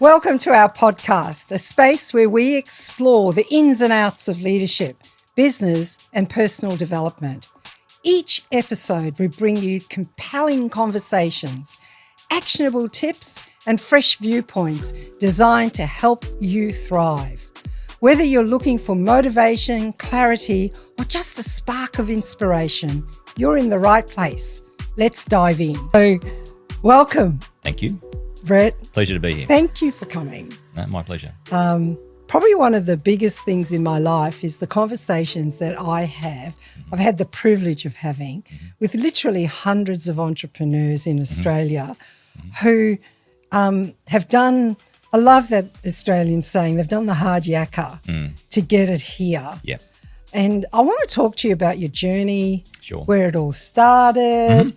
Welcome to our podcast, a space where we explore the ins and outs of leadership, business, and personal development. Each episode, we bring you compelling conversations, actionable tips, and fresh viewpoints designed to help you thrive. Whether you're looking for motivation, clarity, or just a spark of inspiration, you're in the right place. Let's dive in. So, welcome. Thank you. Brett. Pleasure to be here. Thank you for coming. No, my pleasure. Probably one of the biggest things in my life is the conversations that I have. I've had the privilege of having with literally hundreds of entrepreneurs in Australia who have done, I love that Australian saying, they've done the hard yakka to get it here. Yeah. And I want to talk to you about your journey, Sure. where it all started.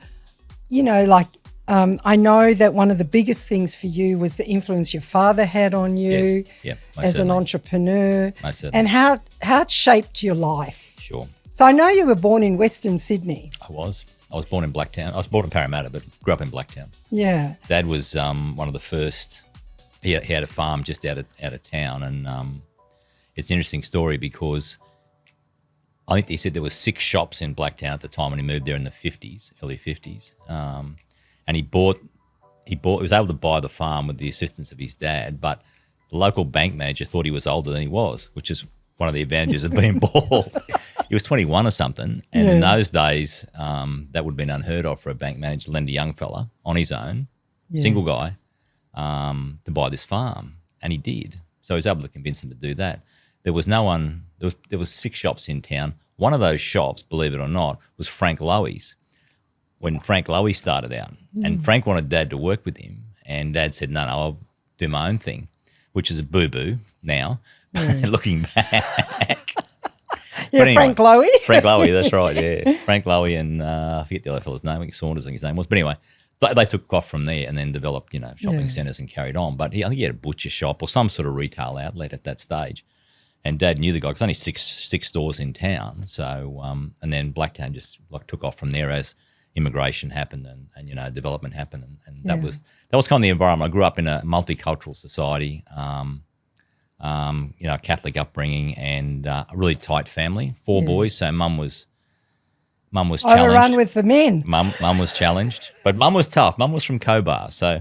You know, like I know that one of the biggest things for you was the influence your father had on you as an entrepreneur, and how it shaped your life. Sure. So I know you were born in Western Sydney. I was born in Blacktown. I was born in Parramatta, but grew up in Blacktown. Yeah. Dad was one of the first. He had a farm just out of town, and it's an interesting story because I think he said there were 6 shops in Blacktown at the time when he moved there in the 50s, early 50s. And he was able to buy the farm with the assistance of his dad, but the local bank manager thought he was older than he was, which is one of the advantages of being bald. He was 21 or something, and in those days, that would have been unheard of for a bank manager to lend a young fella on his own, single guy, to buy this farm, and he did. So he was able to convince him to do that. There was no one. There was 6 shops in town. One of those shops, believe it or not, was Frank Lowy's. When Frank Lowy started out, and Frank wanted Dad to work with him, and Dad said, no, I'll do my own thing, which is a boo-boo now, looking back. Anyway, Frank Lowy? Frank Lowy, that's right, yeah. Frank Lowy and I forget the other fella's name, I think Saunders, I think his name was. But anyway, they took off from there and then developed, shopping centres and carried on. But I think he had a butcher shop or some sort of retail outlet at that stage. And Dad knew the guy because only six stores in town. So, and then Blacktown just took off from there as immigration happened and development happened, and that was kind of the environment. I grew up in a multicultural society, Catholic upbringing, and a really tight family. 4 boys, so mum was challenged. Overrun with the men. Mum was challenged, but mum was tough. Mum was from Cobar, so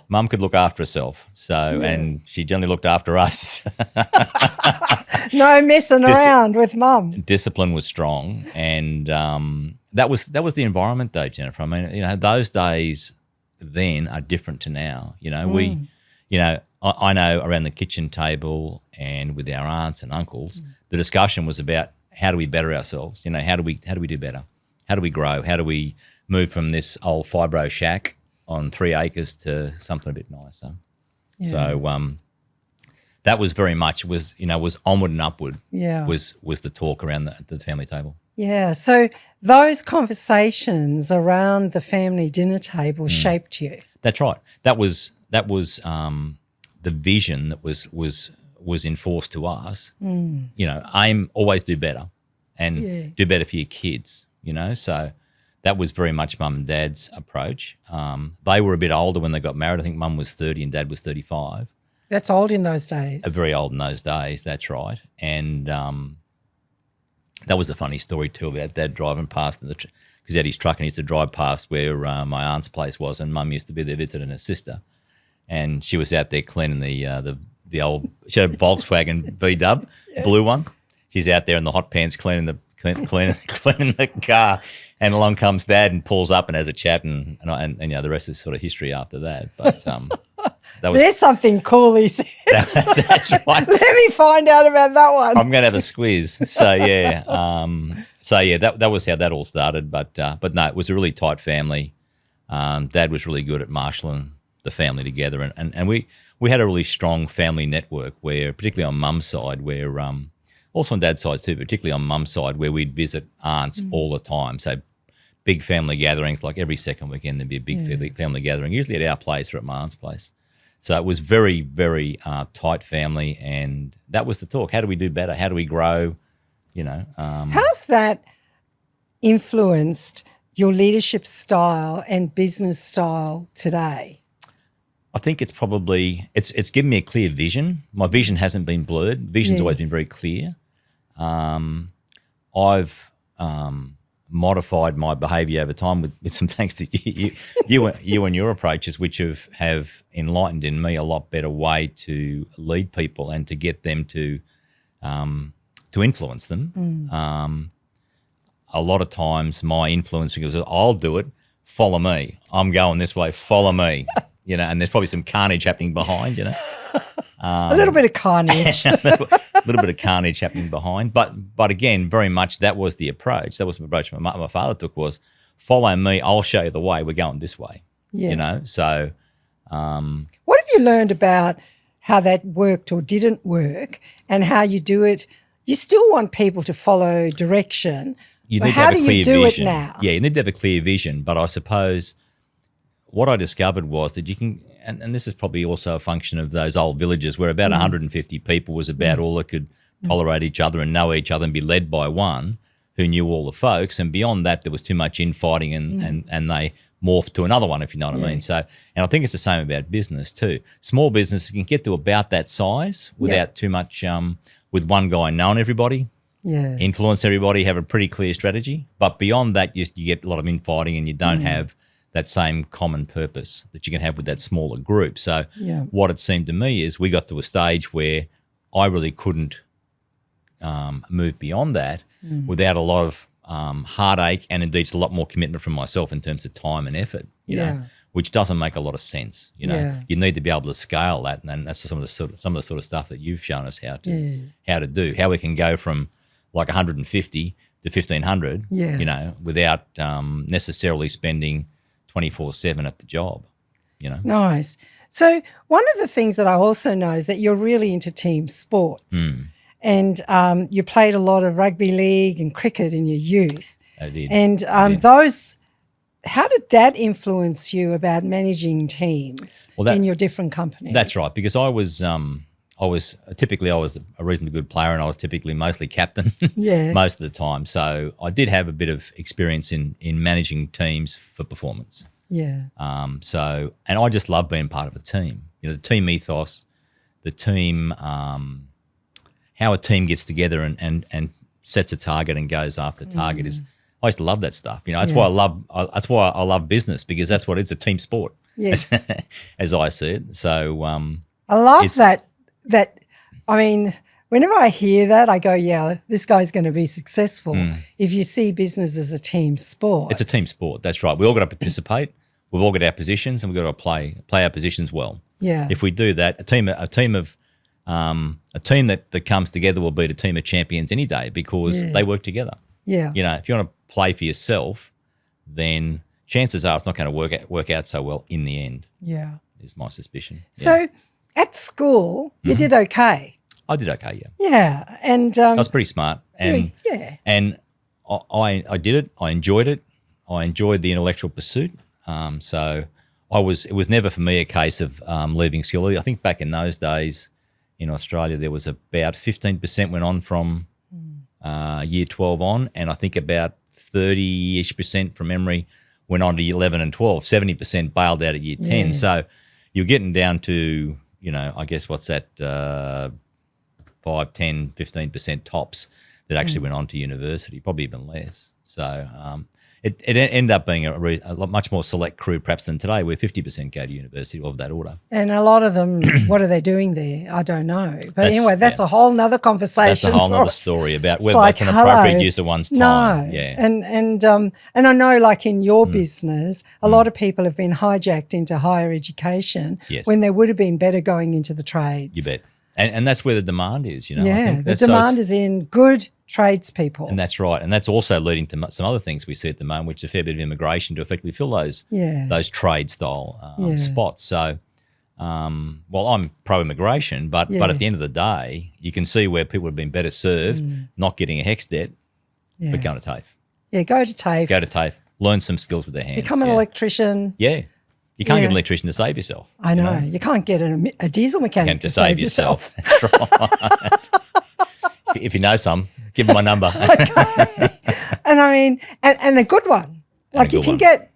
mum could look after herself. So and she generally looked after us. No messing around with mum. Discipline was strong, and that was the environment though, Jennifer. I mean, those days then are different to now. I know around the kitchen table and with our aunts and uncles, the discussion was about how do we better ourselves? How do we do better? How do we grow? How do we move from this old fibro shack on 3 acres to something a bit nicer? Yeah. So that was very much was onward and upward. Yeah, was the talk around the family table. Yeah, so those conversations around the family dinner table shaped you. That's right. That was the vision that was enforced to us. Always do better and do better for your kids. So that was very much Mum and Dad's approach. They were a bit older when they got married. I think Mum was 30 and Dad was 35. That's old in those days. Very old in those days. That's right. And that was a funny story too about Dad driving past because he had his truck and he used to drive past where my aunt's place was, and Mum used to be there visiting her sister, and she was out there cleaning the old. She had a Volkswagen V-Dub, blue one. She's out there in the hot pants cleaning the car, and along comes Dad and pulls up and has a chat, and the rest is sort of history after that. But there's something cool he says. That's right. Let me find out about that one. I'm going to have a squiz. So yeah, that was how that all started. But no, it was a really tight family. Dad was really good at marshalling the family together, and we had a really strong family network where, particularly on Mum's side, where also on Dad's side too, particularly on Mum's side, where we'd visit aunts all the time. So big family gatherings, like every second weekend there'd be a big family gathering, usually at our place or at my aunt's place. So it was very, very tight family, and that was the talk. How do we do better? How do we grow? How's that influenced your leadership style and business style today? I think it's probably it's given me a clear vision. My vision hasn't been blurred. Vision's always been very clear. I've modified my behaviour over time with some thanks to you and your approaches, which have enlightened in me a lot better way to lead people and to get them to influence them. A lot of times my influence goes, I'll do it, follow me. I'm going this way, follow me. And there's probably some carnage happening behind, A little bit of carnage. a little bit of carnage happening behind. But again, very much that was the approach. That was the approach my father took was, follow me, I'll show you the way, we're going this way. Yeah. So. What have you learned about how that worked or didn't work and how you do it? You still want people to follow direction. You need to how have a do clear you do vision. it now? Yeah, you need to have a clear vision. But I suppose what I discovered was that you can, and this is probably also a function of those old villages where about 150 people was about all that could tolerate each other and know each other and be led by one who knew all the folks. And beyond that, there was too much infighting and they morphed to another one, if you know what I mean. So, and I think it's the same about business too. Small businesses can get to about that size without too much, with one guy knowing everybody. Yeah. Influence everybody, have a pretty clear strategy. But beyond that, you get a lot of infighting and you don't have that same common purpose that you can have with that smaller group. So what it seemed to me is we got to a stage where I really couldn't move beyond that without a lot of heartache and indeed it's a lot more commitment from myself in terms of time and effort, you know, which doesn't make a lot of sense. You need to be able to scale that, and that's some of the sort of stuff that you've shown us how to do, how we can go from like 150 to 1,500, without necessarily spending 24/7 at the job, Nice. So one of the things that I also know is that you're really into team sports. And you played a lot of rugby league and cricket in your youth. I did. And those, how did that influence you about managing teams in your different companies? That's right, because I was a reasonably good player and I was typically mostly captain most of the time. So I did have a bit of experience in managing teams for performance. Yeah. And I just love being part of a team. The team ethos, the team, how a team gets together and sets a target and goes after target is. I used to love that stuff. That's why I love business, because that's what it's, a team sport. Yes. as I see it. So I love that. I mean, whenever I hear that, I go, yeah, this guy's going to be successful if you see business as a team sport. It's a team sport. That's right. We all got to participate. We've all got our positions, and we've got to play our positions well. Yeah. If we do that, a team that comes together will beat a team of champions any day because they work together. Yeah. If you want to play for yourself, then chances are it's not going to work out so well in the end. Yeah. Is my suspicion. So at school, you did okay. I did okay, yeah. Yeah. And I was pretty smart. And and I did it. I enjoyed it. I enjoyed the intellectual pursuit. So it was never for me a case of leaving school. I think back in those days in Australia, there was about 15% went on from year 12 on, and I think about 30-ish% from memory went on to year 11 and 12. 70% bailed out at year 10. Yeah. So you're getting down to, I guess what's that, 5, 10, 15% tops that actually went on to university, probably even less. So it ended up being a much more select crew perhaps than today, where 50% go to university of that order. And a lot of them, what are they doing there? I don't know. But anyway, that's a whole nother conversation. That's a whole other story about whether that's an appropriate use of one's time. No. Yeah. And I know, like in your business, a lot of people have been hijacked into higher education when they would have been better going into the trades. You bet. And that's where the demand is, I Yeah, think the demand is in good tradespeople. And that's right. And that's also leading to some other things we see at the moment, which is a fair bit of immigration to effectively fill those trade style spots. So, well, I'm pro-immigration, but at the end of the day, you can see where people have been better served not getting a HECS debt, but going to TAFE. Yeah, go to TAFE. Go to TAFE. Learn some skills with their hands. Become an electrician. Yeah. You can't get an electrician to save yourself. I know. You can't get a diesel mechanic to save yourself. That's right. If you know some, give them my number. Okay. And I mean, and a good one. Like you can get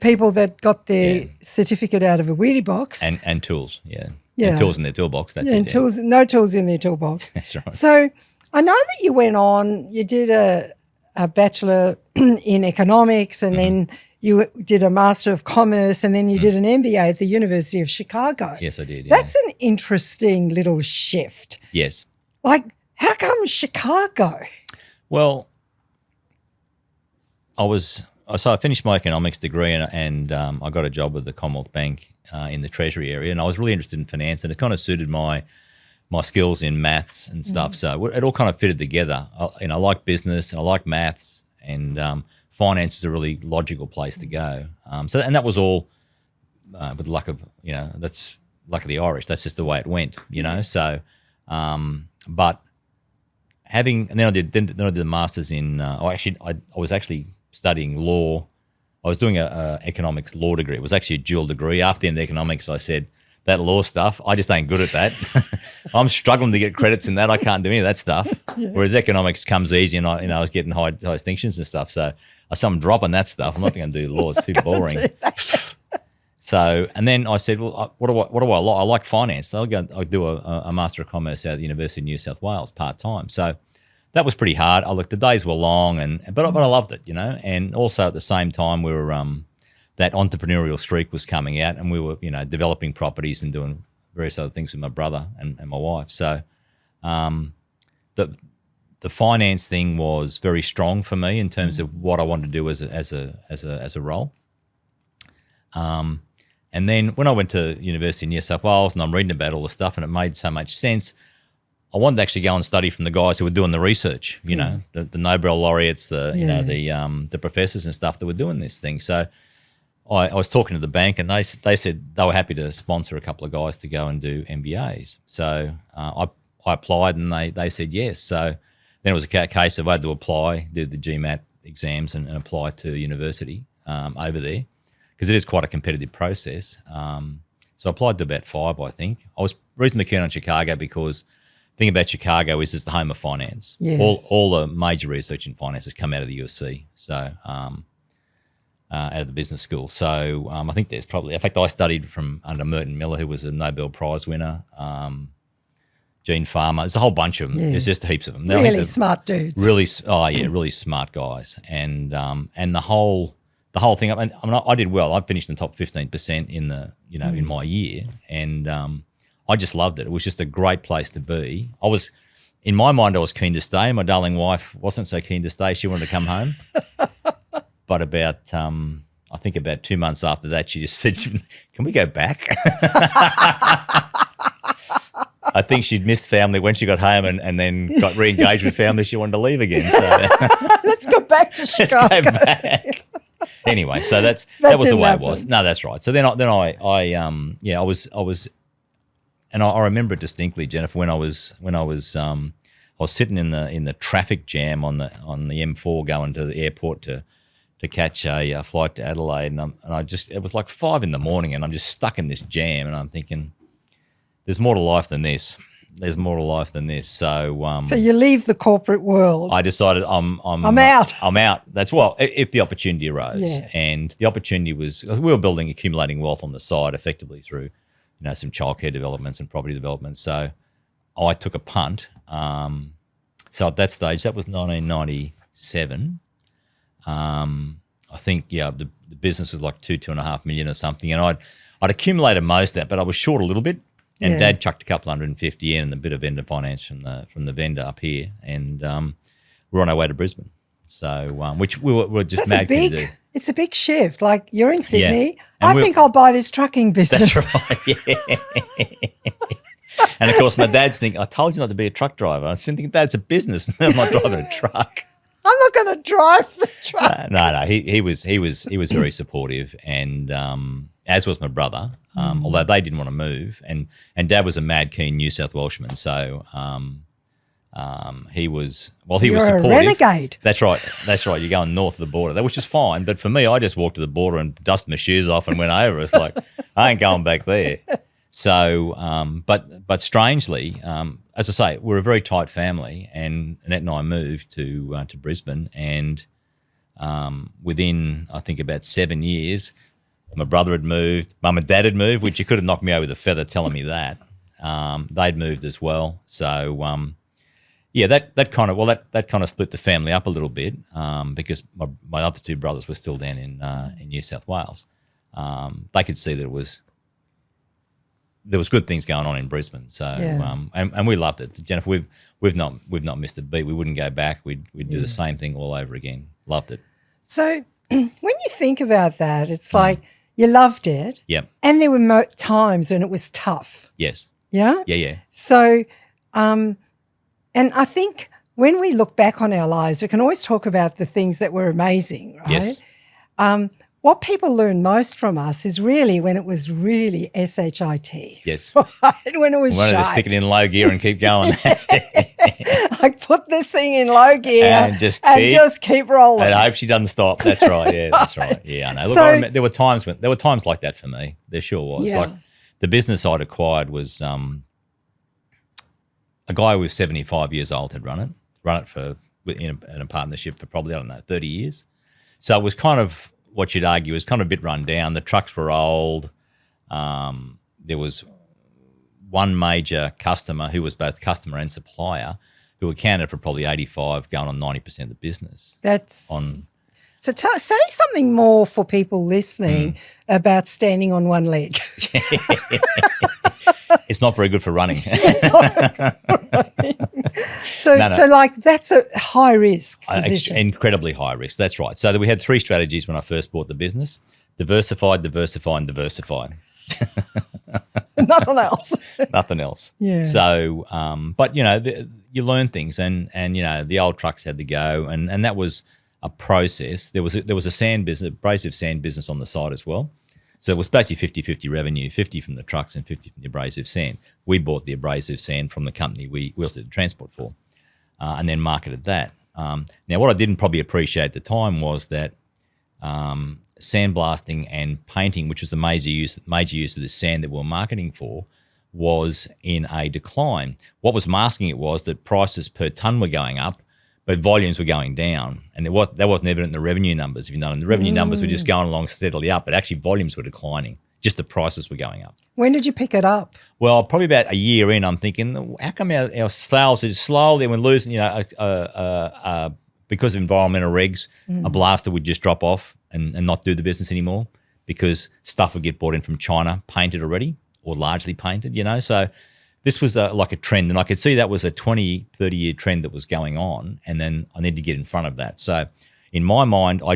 people that got their certificate out of a weedy box. And tools, yeah. Yeah. And tools in their toolbox, that's it. Tools, no tools in their toolbox. That's right. So I know that you went on, you did a bachelor in economics, and then you did a Master of Commerce, and then you did an MBA at the University of Chicago. Yes, I did, yeah. That's an interesting little shift. Yes. Like, how come Chicago? Well, I finished my economics degree and I got a job with the Commonwealth Bank in the Treasury area, and I was really interested in finance, and it kind of suited my skills in maths and stuff. So it all kind of fitted together. I like business and I like maths, and finance is a really logical place to go. And that was all with the luck of, that's luck of the Irish. That's just the way it went, So, but and then I did the masters in. I was actually studying law. I was doing a economics law degree. It was actually a dual degree. After the end of economics, I said, that law stuff, I just ain't good at that. I'm struggling to get credits in that. I can't do any of that stuff. Yeah. Whereas economics comes easy, and I was getting high distinctions and stuff. So I said, I'm dropping that stuff. I'm not going to do law. It's too boring. So, and then I said, well, what do I like? I like finance. I'll do a Master of Commerce out of the University of New South Wales part-time. So that was pretty hard. The days were long, but I loved it, And also at the same time, we were that entrepreneurial streak was coming out, and we were, developing properties and doing various other things with my brother and my wife. So, the finance thing was very strong for me in terms of what I wanted to do as a role. And then when I went to University of New South Wales and I'm reading about all the stuff, and it made so much sense, I wanted to actually go and study from the guys who were doing the research, the Nobel laureates, the professors and stuff that were doing this thing. So I was talking to the bank, and they said they were happy to sponsor a couple of guys to go and do MBAs. So I applied, and they said yes. So then it was a case of I had to apply, do the GMAT exams and apply to university over there, because it is quite a competitive process. So I applied to about 5, I think. I was reasonably keen on Chicago because the thing about Chicago is it's the home of finance. Yes. All the major research in finance has come out of the USC, so out of the business school. So I think there's probably, in fact, I studied under Merton Miller, who was a Nobel Prize winner, Gene Farmer. There's a whole bunch of them. Yeah. There's just heaps of them. Really smart dudes. Really smart guys. And the whole thing. I did well. I finished in the top 15% in the in my year, and I just loved it. It was just a great place to be. In my mind, I was keen to stay. My darling wife wasn't so keen to stay. She wanted to come home. But about 2 months after that, she just said, "Can we go back?" I think she'd missed family when she got home, and then got re-engaged with family. She wanted to leave again. So let's go back to Chicago. Let's go back. Anyway, so that was the way it was. No, that's right. So then I was, and I remember it distinctly, Jennifer, when I was sitting in the traffic jam on the M4 going to the airport to catch a flight to Adelaide, and it was like 5 a.m, and I'm just stuck in this jam, and I'm thinking, there's more to life than this. There's more to life than this. So you leave the corporate world. I decided I'm out. I'm out. That's if the opportunity arose, and the opportunity was, we were accumulating wealth on the side effectively through, some childcare developments and property developments. So I took a punt. So at that stage, that was 1997. I think the business was like 2.5 million or something, and I'd accumulated most of that, but I was short a little bit. And Dad chucked a couple 150 in and a bit of vendor finance from the vendor up here, and we're on our way to Brisbane. So which we were just mad keen to do. It's a big shift. Like, you're in Sydney. Yeah. I think I'll buy this trucking business. That's right. Yeah. And of course, my dad's thinking, I told you not to be a truck driver. I was thinking, Dad's a business. I'm not driving a truck. I'm not going to drive the truck. No. He was very supportive, and as was my brother. Although they didn't want to move, and Dad was a mad keen New South Welshman, so he was You're supportive. a renegade. That's right. You're going north of the border, which is fine. But for me, I just walked to the border and dusted my shoes off and went over. It's like, I ain't going back there. So, but strangely, as I say, we're a very tight family, and Annette and I moved to Brisbane, and within, I think, about 7 years, My brother had moved. Mum and Dad had moved, which you could have knocked me over with a feather telling me that. They'd moved as well. So, that kind of split the family up a little bit because my other two brothers were still down in New South Wales. They could see that there was good things going on in Brisbane. So and we loved it. Jennifer, we've not missed a beat. We wouldn't go back. We'd do the same thing all over again. Loved it. So when you think about that, it's like you loved it. Yep. And there were times when it was tough. Yes. Yeah? Yeah. So and I think when we look back on our lives, we can always talk about the things that were amazing, right? Yes. What people learn most from us is really when it was really SHIT. Yes. Right? When it was We wanted to shite. stick it in low gear and keep going. That's it. Like put this thing in low gear And just keep rolling. And I hope she doesn't stop. That's right. Yeah, that's right. Yeah, I know. Look, So- I remember, there were times like that for me. There sure was. Yeah. Like the business I'd acquired was a guy who was 75 years old had run it in a partnership for probably 30 years. So it was kind of what you'd argue was kind of a bit run down. The trucks were old. There was one major customer who was both customer and supplier who accounted for probably 85, going on 90% of the business. So say something more for people listening about standing on one leg. It's not very good for running. So like that's a high risk position. Incredibly high risk. That's right. So we had three strategies when I first bought the business: diversify, and diversify. Nothing else. Nothing else. Yeah. So, but you learn things, and the old trucks had to go, and that was a process. There was a sand business, abrasive sand business on the side as well. So it was basically 50-50 revenue, 50 from the trucks and 50 from the abrasive sand. We bought the abrasive sand from the company we also did the transport for, and then marketed that. Now, what I didn't probably appreciate at the time was that sandblasting and painting, which was the major use of the sand that we were marketing for, was in a decline. What was masking it was that prices per tonne were going up, but volumes were going down, and that wasn't evident in the revenue numbers. If you know, and the revenue numbers were just going along steadily up, but actually volumes were declining. Just the prices were going up. When did you pick it up? Well, probably about a year in, I'm thinking, how come our sales are slowly and we're losing? Because of environmental regs, a blaster would just drop off and not do the business anymore because stuff would get brought in from China, painted already or largely painted. So this was like a trend, and I could see that was a 20, 30-year trend that was going on, and then I need to get in front of that. So in my mind, I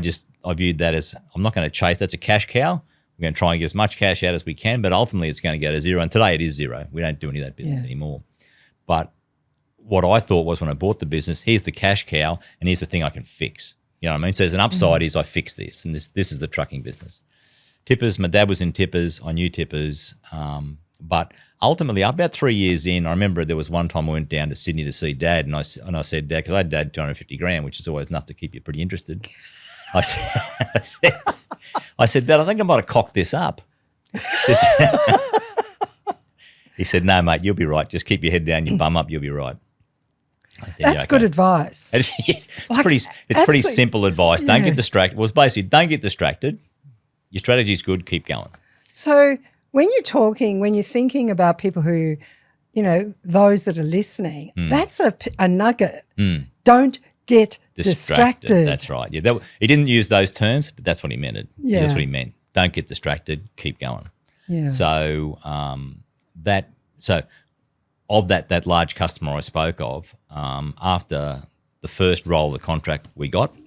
viewed that as I'm not going to chase. That's a cash cow. We're going to try and get as much cash out as we can, but ultimately it's going to go to zero, and today it is zero. We don't do any of that business anymore. But what I thought was when I bought the business, here's the cash cow, and here's the thing I can fix. You know what I mean? So there's an upside is I fix this, and this is the trucking business. Tippers, my dad was in tippers. I knew tippers. But ultimately, about 3 years in, I remember there was one time I went down to Sydney to see Dad, and I said, Dad, because I had Dad $250,000, which is always enough to keep you pretty interested. I said, Dad, I think I might have cocked this up. He said, no, mate, you'll be right. Just keep your head down, your bum up, you'll be right. I said, That's good advice. It's pretty simple advice. Don't get distracted. Well, it's basically don't get distracted. Your strategy's good, keep going. So when you're thinking about people who, those that are listening, that's a nugget. Don't get distracted. That's right. Yeah, he didn't use those terms, but that's what he meant. Yeah. That's what he meant. Don't get distracted, keep going. Yeah. So of that large customer I spoke of, after the first roll of the contract we got,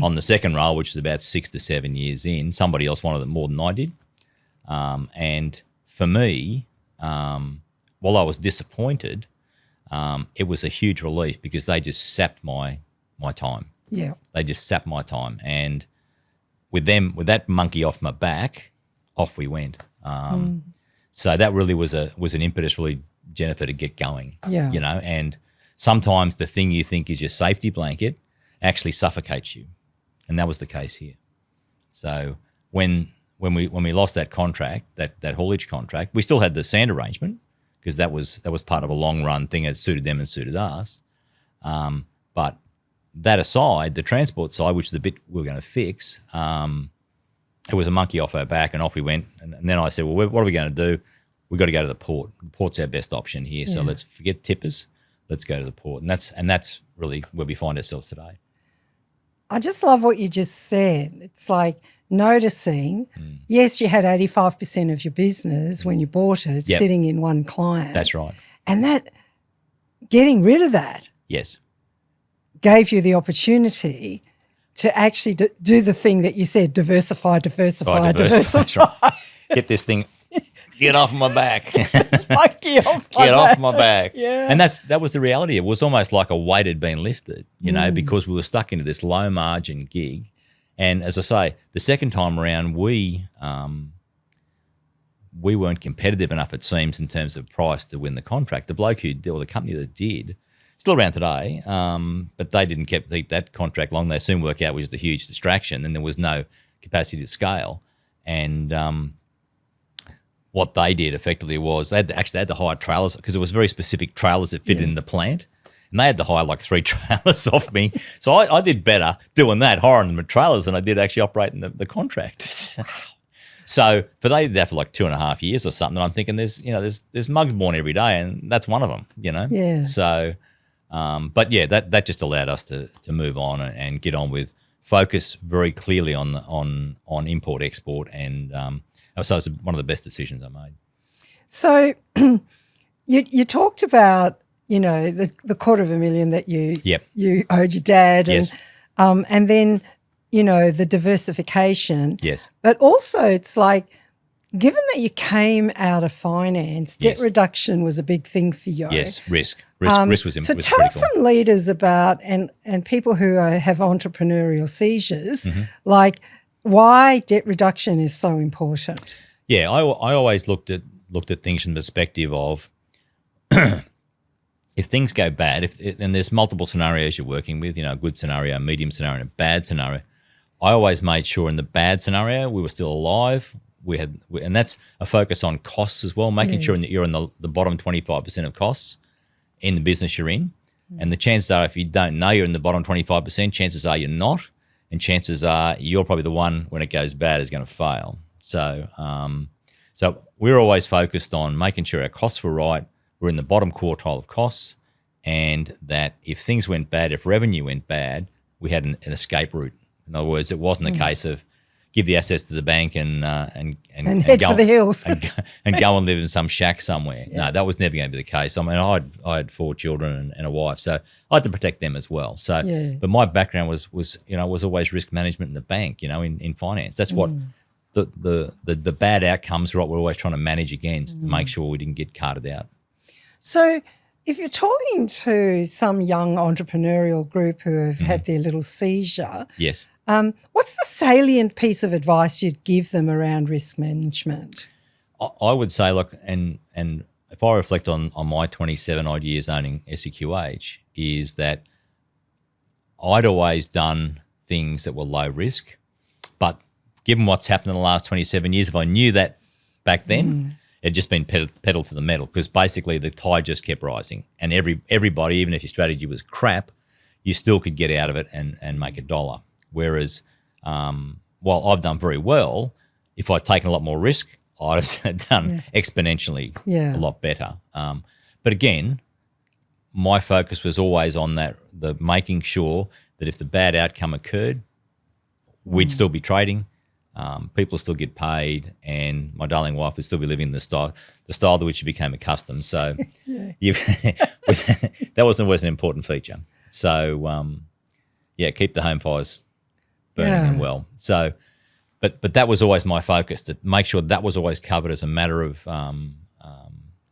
on the second roll, which is about 6 to 7 years in, somebody else wanted it more than I did. And for me, while I was disappointed, it was a huge relief because they just sapped my time. Yeah. They just sapped my time. And with that monkey off my back, off we went. So that really was an impetus, really, Jennifer, to get going. Yeah. And sometimes the thing you think is your safety blanket actually suffocates you. And that was the case here. So when we lost that contract, that haulage contract, we still had the sand arrangement because that was part of a long run thing that suited them and suited us. But that aside, the transport side, which is the bit we were going to fix, it was a monkey off our back, and off we went. And then I said, well, what are we going to do? We've got to go to the port. The port's our best option here. So let's forget tippers. Let's go to the port. And that's really where we find ourselves today. I just love what you just said. It's like noticing, yes, you had 85% of your business when you bought it sitting in one client. That's right. And that getting rid of that Yes. gave you the opportunity to actually do the thing that you said, diversify. That's right. Get this thing, get off my back. Get Off my back. Yeah. And that was the reality. It was almost like a weight had been lifted, you know, because we were stuck into this low margin gig. And as I say, the second time around, we weren't competitive enough, it seems, in terms of price to win the contract. The bloke who did, or the company that did, still around today, but they didn't keep that contract long. They soon worked out it was just a huge distraction, and there was no capacity to scale. And what they did effectively was they had to hire trailers, because it was very specific trailers that fitted in the plant. And they had to hire like 3 trailers off me. So I did better doing that, hiring them with trailers, than I did actually operating the contract. So they did that for like 2.5 years or something. And I'm thinking there's mugs born every day, and that's one of them, you know? Yeah. So, but yeah, that just allowed us to move on and get on with focus very clearly on import, export. And so it's one of the best decisions I made. So you talked about, the $250,000 that you owed your dad, and then, the diversification. Yes. But also it's like, given that you came out of finance, debt reduction was a big thing for you. Yes, risk was So critical. tell some leaders about, and people who have entrepreneurial seizures, like why debt reduction is so important. Yeah, I always looked at things from the perspective of if things go bad, and there's multiple scenarios you're working with, a good scenario, a medium scenario, and a bad scenario. I always made sure in the bad scenario we were still alive. And that's a focus on costs as well, making sure that you're in the bottom 25% of costs in the business you're in. And the chances are, if you don't know you're in the bottom 25%, chances are you're not, and chances are you're probably the one, when it goes bad, is going to fail. So we're always focused on making sure our costs were right. We're in the bottom quartile of costs, and that if things went bad, if revenue went bad, we had an escape route. In other words, it wasn't a case of give the assets to the bank and head go, for the hills and go and live in some shack somewhere. Yeah. No, that was never going to be the case. I mean, I had 4 children and a wife, so I had to protect them as well. So, but my background was always risk management in the bank, in finance. That's what the bad outcomes are what we're always trying to manage against to make sure we didn't get carted out. So if you're talking to some young entrepreneurial group who have had their little seizure, yes, what's the salient piece of advice you'd give them around risk management? I would say, look, and if I reflect on my 27 odd years owning SEQH, is that I'd always done things that were low risk, but given what's happened in the last 27 years, if I knew that back then, it'd just been pedal to the metal, because basically the tide just kept rising, and everybody, even if your strategy was crap, you still could get out of it and make $1. Whereas while I've done very well, if I'd taken a lot more risk, I'd have done exponentially a lot better. But again, my focus was always on the making sure that if the bad outcome occurred, we'd still be trading. People still get paid, and my darling wife would still be living the style to which she became accustomed. So that was always an important feature. So keep the home fires burning and well. So, but that was always my focus, to make sure that was always covered as a matter of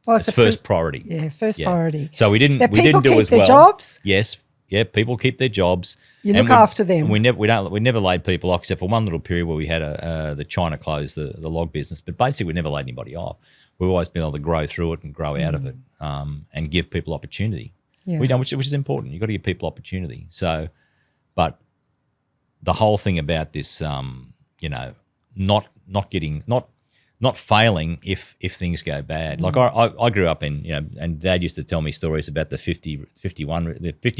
it's first priority. Yeah, first priority. So we didn't do as well. People keep their jobs? Yes. Yeah, people keep their jobs. You look after them. We never laid people off, except for one little period where we had the China closed the log business. But basically, we never laid anybody off. We've always been able to grow through it and grow out of it, and give people opportunity. Yeah. Which is important. You've got to give people opportunity. So, but the whole thing about this, not failing if things go bad. Like I grew up in, and Dad used to tell me stories about the 50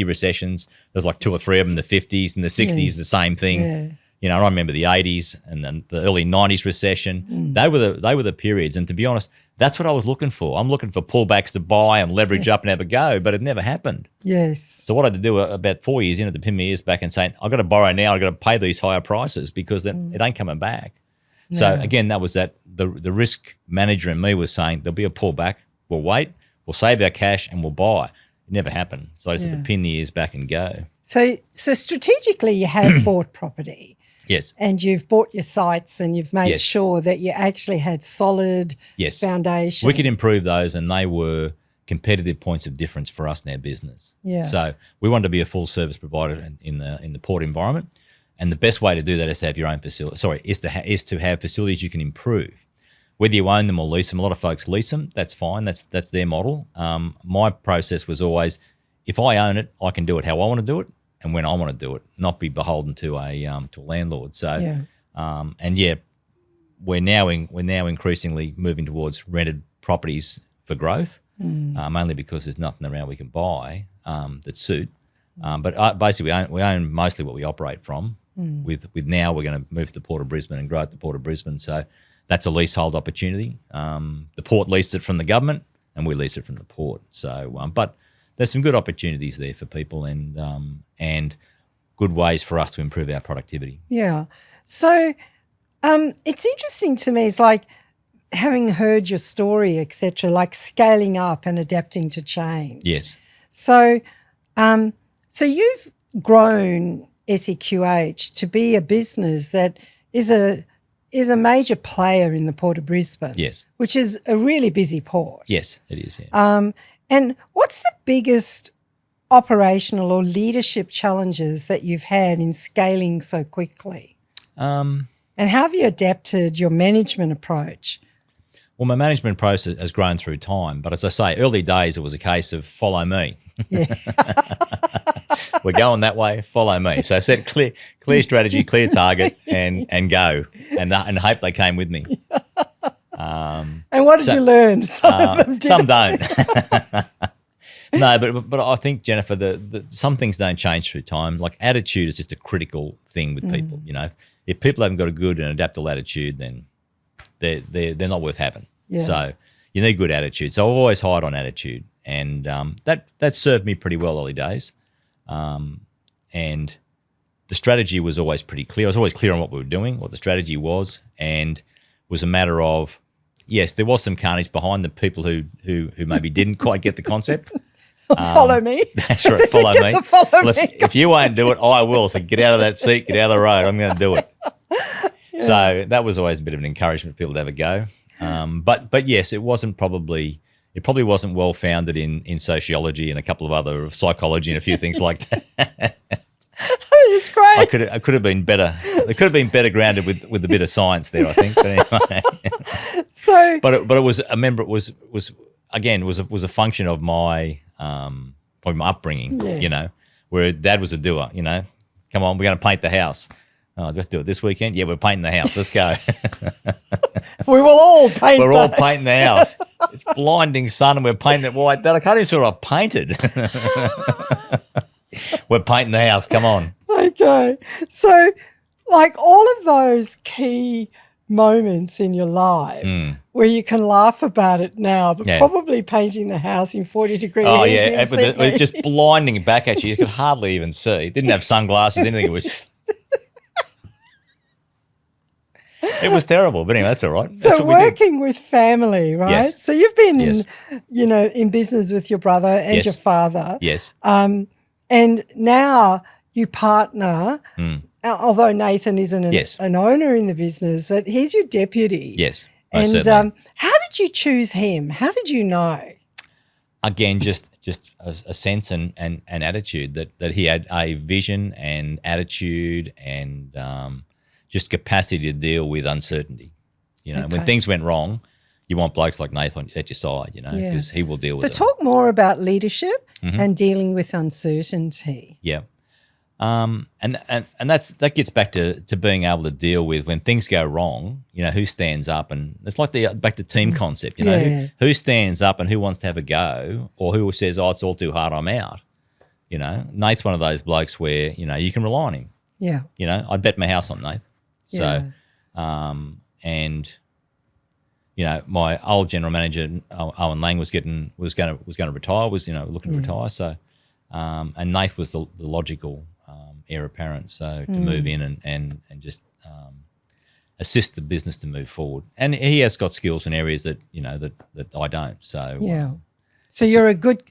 recessions. There's like 2 or 3 of them, the 50s and the 60s, the same thing. Yeah. You know, and I remember the 80s and then the early 90s recession. They were the periods. And to be honest, that's what I was looking for. I'm looking for pullbacks to buy and leverage up and have a go, but it never happened. Yes. So what I had to do about 4 years into the pin my ears back and saying, I've got to borrow now, I've got to pay these higher prices because then it ain't coming back. So again, that was the risk manager in me was saying there'll be a pullback, we'll wait, we'll save our cash and we'll buy. It never happened. So I just had to pin the ears back and go. So strategically you have bought property. Yes. And you've bought your sites and you've made sure that you actually had solid foundation. We could improve those and they were competitive points of difference for us in our business. Yeah. So we wanted to be a full service provider in the port environment. And the best way to do that is to have your own facility. Sorry, is to have facilities you can improve. Whether you own them or lease them, a lot of folks lease them. That's fine. That's their model. My process was always, if I own it, I can do it how I want to do it and when I want to do it, not be beholden to a landlord. So, we're now increasingly moving towards rented properties for growth, mainly because there's nothing around we can buy that suit. But basically, we own mostly what we operate from. With now, we're going to move to the Port of Brisbane and grow at the Port of Brisbane. So that's a leasehold opportunity. The port leased it from the government, and we lease it from the port. So, but there's some good opportunities there for people, and good ways for us to improve our productivity. Yeah. So it's interesting to me. It's like having heard your story, etc., like scaling up and adapting to change. Yes. So, so you've grown SEQH to be a business that is a major player in the Port of Brisbane. Yes. Which is a really busy port. Yes, it is. Yeah. And what's the biggest operational or leadership challenges that you've had in scaling so quickly? And how have you adapted your management approach? Well, my management process has grown through time, but as I say, early days it was a case of follow me. Yeah. We're going that way, follow me. So I said clear strategy, clear target, and go, and hope they came with me. And what did you learn? Some of them did. Some don't. No, but I think, Jennifer, some things don't change through time. Like attitude is just a critical thing with people. You know, if people haven't got a good and adaptable attitude, then they're not worth having. Yeah. So you need good attitude. So I've always hired on attitude, and that served me pretty well early days. And the strategy was always pretty clear. I was always clear on what we were doing, what the strategy was, and it was a matter of, yes, there was some carnage behind the people who maybe didn't quite get the concept. Follow me. That's right, follow me. Well, if you won't do it, I will. So get out of that seat, get out of the road. I'm going to do it. Yeah. So that was always a bit of an encouragement for people to have a go. But yes, it probably wasn't well founded in sociology and a couple of other psychology and a few things like that. It's great. I could have been better. It could have been better grounded with a bit of science there, I think. But anyway. So, but it was. I remember it was a function of my probably my upbringing. Yeah. You know, where Dad was a doer. You know, come on, we're going to paint the house. Oh, let's do it this weekend. Yeah, we're painting the house. Let's go. We will all paint. We're all painting the house. It's blinding sun, and we're painting it white. Dad, I can't even see what I've painted. We're painting the house. Come on. Okay. So, like all of those key moments in your life where you can laugh about it now, but probably painting the house in 40-degree heat. Oh, yeah. It was just blinding back at you. You could hardly even see. Didn't have sunglasses, anything. It was it was terrible, but anyway, that's all right. That's so working with family, right? Yes. So you've been in business with your brother and your father. Yes. And now you partner, although Nathan isn't an owner in the business, but he's your deputy. Yes. And how did you choose him? How did you know? Again, just a sense and attitude that he had a vision and attitude and just capacity to deal with uncertainty. You know, when things went wrong, you want blokes like Nathan at your side, you know, because he will deal with it. So talk more about leadership and dealing with uncertainty. Yeah. And that gets back to being able to deal with when things go wrong, you know, who stands up, and it's like back to team concept, you know, who stands up and who wants to have a go, or who says, oh, it's all too hard, I'm out. You know, Nate's one of those blokes where, you know, you can rely on him. Yeah. You know, I'd bet my house on Nath. So, Yeah. and you know, my old general manager Owen Lang was going to retire. Was looking to retire. So, and Nath was the logical heir apparent. So to move in and just assist the business to move forward. And he has got skills in areas that that I don't. So Yeah. So you're a good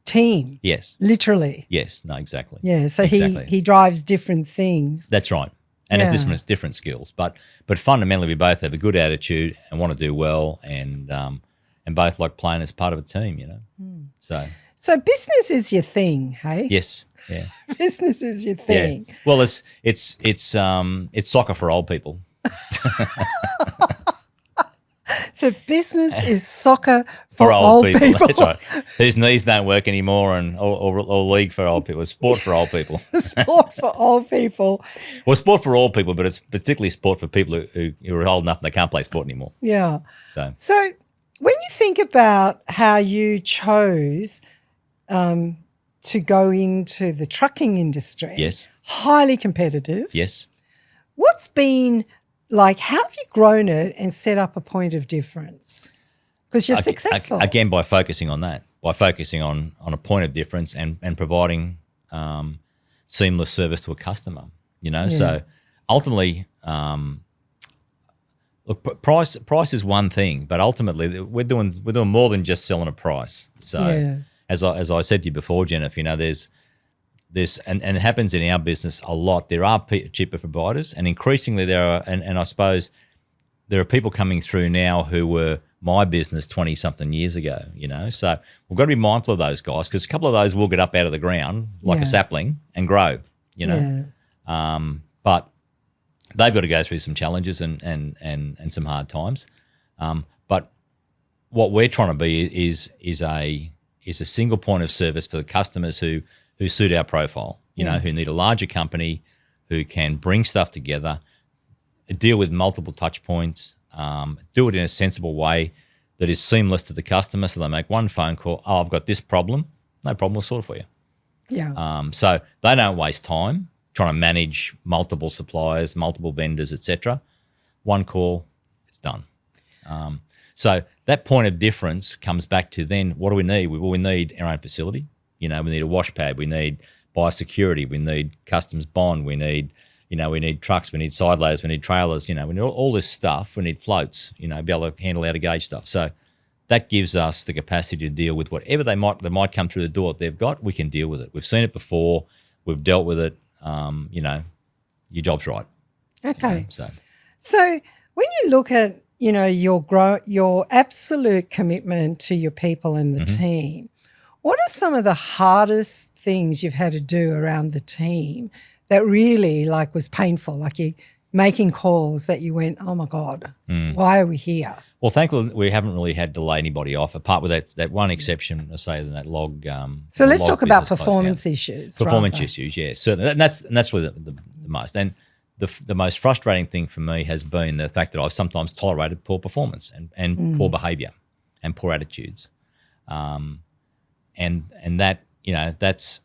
team. yes, Literally. yes, no, exactly. Yeah. So exactly. he drives different things. That's right. And Yeah. it's different skills, but fundamentally we both have a good attitude and want to do well, and both like playing as part of a team, So business is your thing, hey? yes, yeah, Business is your yeah. thing. Well, it's soccer for old people. So business is soccer for old people. That's right. Whose knees don't work anymore, or league for old people. Sport for old people. Sport for old people. Well, sport for all people, but it's particularly sport for people who are old enough and they can't play sport anymore. Yeah. So when you think about how you chose to go into the trucking industry, yes, highly competitive. yes. What's been like? How have you grown it and set up a point of difference? Because you're successful. Again, by focusing on that, by focusing on a point of difference and providing seamless service to a customer. So ultimately, look, price is one thing, but ultimately we're doing more than just selling a price. So as I said to you before, Jennifer, there's and it happens in our business a lot. There are cheaper providers, and increasingly there are, and I suppose there are people coming through now who were my business 20-something years ago, So we've got to be mindful of those guys, because a couple of those will get up out of the ground like a sapling and grow, But they've got to go through some challenges and some hard times. But what we're trying to be is a single point of service for the customers who suit our profile, who need a larger company, who can bring stuff together, deal with multiple touch points, do it in a sensible way that is seamless to the customer, so they make one phone call, oh, I've got this problem, no problem, we'll sort it for you. Yeah. So they don't waste time trying to manage multiple suppliers, multiple vendors, etc. One call, it's done. So that point of difference comes back to then what do we need? We need our own facility. We need a wash pad. We need biosecurity. We need customs bond. We need trucks. We need side loaders. We need trailers. We need all this stuff. We need floats. Be able to handle out of gauge stuff. So that gives us the capacity to deal with whatever they might come through the door that they've got. We can deal with it. We've seen it before. We've dealt with it. Your job's right. Okay. So when you look at your absolute commitment to your people and the team, what are some of the hardest things you've had to do around the team that really was painful? Like you making calls that you went, oh my God, why are we here? Well, thankfully we haven't really had to lay anybody off, apart with that one exception, let's say, that log. So let's talk about performance issues. Performance issues, yeah, certainly, and that's really the most. And the most frustrating thing for me has been the fact that I've sometimes tolerated poor performance and poor behaviour and poor attitudes. And that, that's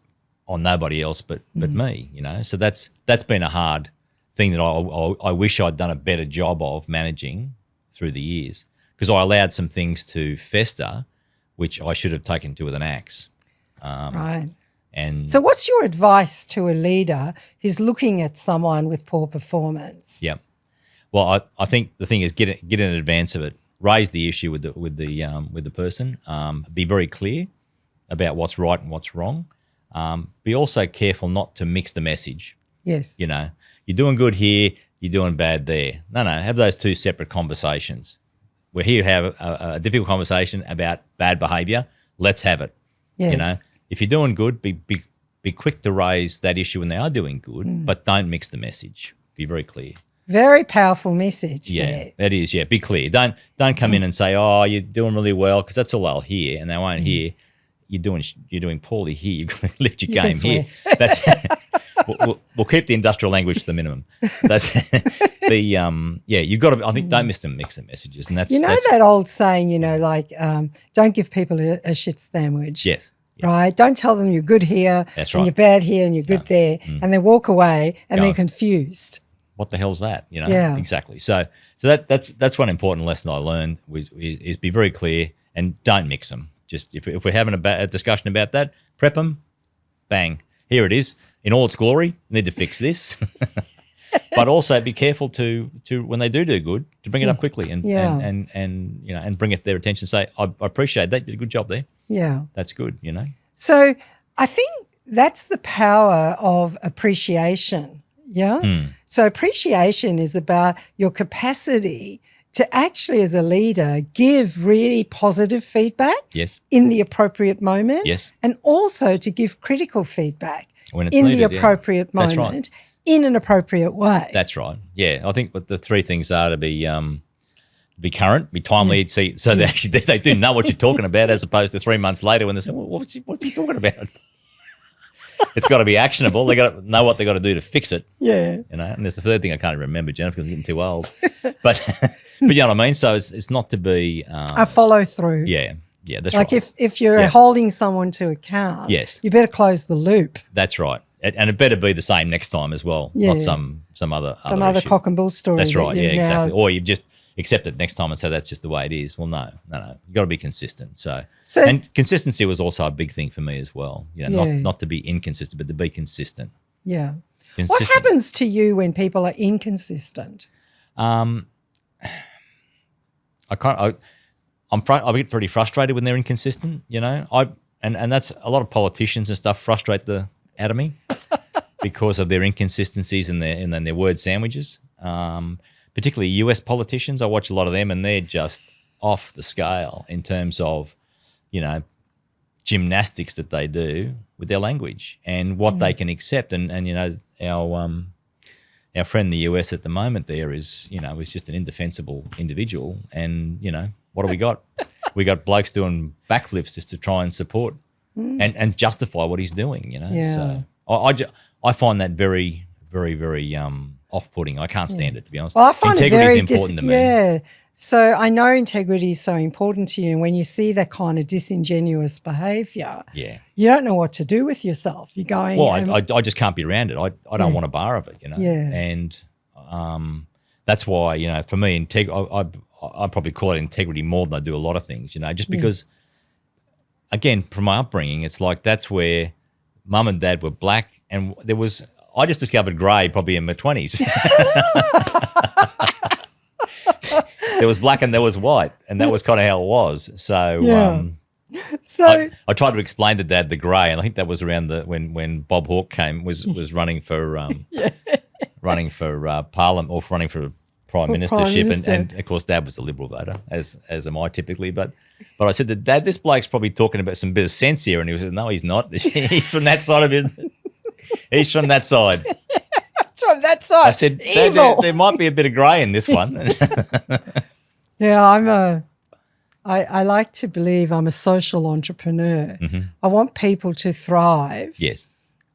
on nobody else but me, So that's been a hard thing that I wish I'd done a better job of managing through the years, because I allowed some things to fester, which I should have taken to with an axe. Right. And so what's your advice to a leader who's looking at someone with poor performance? Yeah. Well, I think the thing is get in advance of it. Raise the issue with the person. Be very clear about what's right and what's wrong. Be also careful not to mix the message. Yes. You're doing good here, you're doing bad there. No, have those two separate conversations. We're here to have a difficult conversation about bad behaviour. Let's have it. Yes. If you're doing good, be quick to raise that issue when they are doing good, but don't mix the message. Be very clear. Very powerful message there. Yeah, it is. Yeah, be clear. Don't come in and say, "Oh, you're doing really well," because that's all they'll hear, and they won't hear you're doing poorly here. You've got to lift your game here. That's we'll keep the industrial language to the minimum. That's you've got to. I think don't mix the messages, and that's that old saying, don't give people a shit sandwich. Yes. right? Don't tell them you're good here That's and right. you're bad here and you're good there, and they walk away and they're confused. What the hell's that? You know, Yeah. exactly. So that's one important lesson I learned is be very clear and don't mix them. Just if we're having a discussion about that, prep them, bang, here it is in all its glory. Need to fix this, but also be careful to when they do good to bring it up quickly and you know and bring it to their attention. Say I appreciate that, you did a good job there. Yeah, That's good. You know. so I think that's the power of appreciation. Yeah. So appreciation is about your capacity to actually, as a leader, give really positive feedback Yes. in the appropriate moment. Yes. And also to give critical feedback When it's in needed, the appropriate That's moment right. in an appropriate way. That's right. Yeah, I think what the three things are to be current, be timely, so they do know what you're talking about, as opposed to 3 months later when they say, well, what's he talking about? It's got to be actionable. They got to know what they got to do to fix it. Yeah. You know, and there's the third thing I can't even remember, Jennifer, because I'm getting too old. But you know what I mean. So it's not to be A follow through. yeah, that's Like right. if you're holding someone to account, Yes. you better close the loop. That's right, and it better be the same next time as well, Yeah. not some other Other issue. cock and bull story. That's that right. you Yeah, now- exactly. Or you just accept it next time and say that's just the way it is. Well, no. You got to be consistent. So and consistency was also a big thing for me as well. You know, not to be inconsistent, but to be consistent. Yeah. What Consistent. happens to you when people are inconsistent? I get pretty frustrated when they're inconsistent. You know, and that's a lot of politicians and stuff frustrate the out of me because of their inconsistencies and their word sandwiches. Particularly US politicians, I watch a lot of them, and they're just off the scale in terms of, you know, gymnastics that they do with their language and what they can accept. And you know, our friend in the US at the moment there is just an indefensible individual. And, you know, what do we got? We got blokes doing backflips just to try and support and justify what he's doing, you know. Yeah. So I find that very, very, very off-putting. I can't stand it, to be honest. Well, I find integrity it very is important to me. Yeah. So I know integrity is so important to you. And when you see that kind of disingenuous behaviour, Yeah. you don't know what to do with yourself. You're going, Well, I just can't be around it. I don't want a bar of it, you know. Yeah. And that's why, you know, for me, I probably call it integrity more than I do a lot of things, you know, just because, again, from my upbringing, it's like that's where mum and dad were black, and I just discovered grey probably in my 20s. There was black and there was white, and that was kind of how it was. So so I tried to explain to Dad the grey, and I think that was around when Bob Hawke was running for Parliament or running for Prime Ministership, and of course Dad was a Liberal voter, as am I typically. But I said to Dad, this bloke's probably talking about some bit of sense here, and he said, no, he's not. He's from that side of business. He's from that side. from that side, I said, Dad, there might be a bit of grey in this one. Yeah, I like to believe I'm a social entrepreneur. Mm-hmm. I want people to thrive. Yes.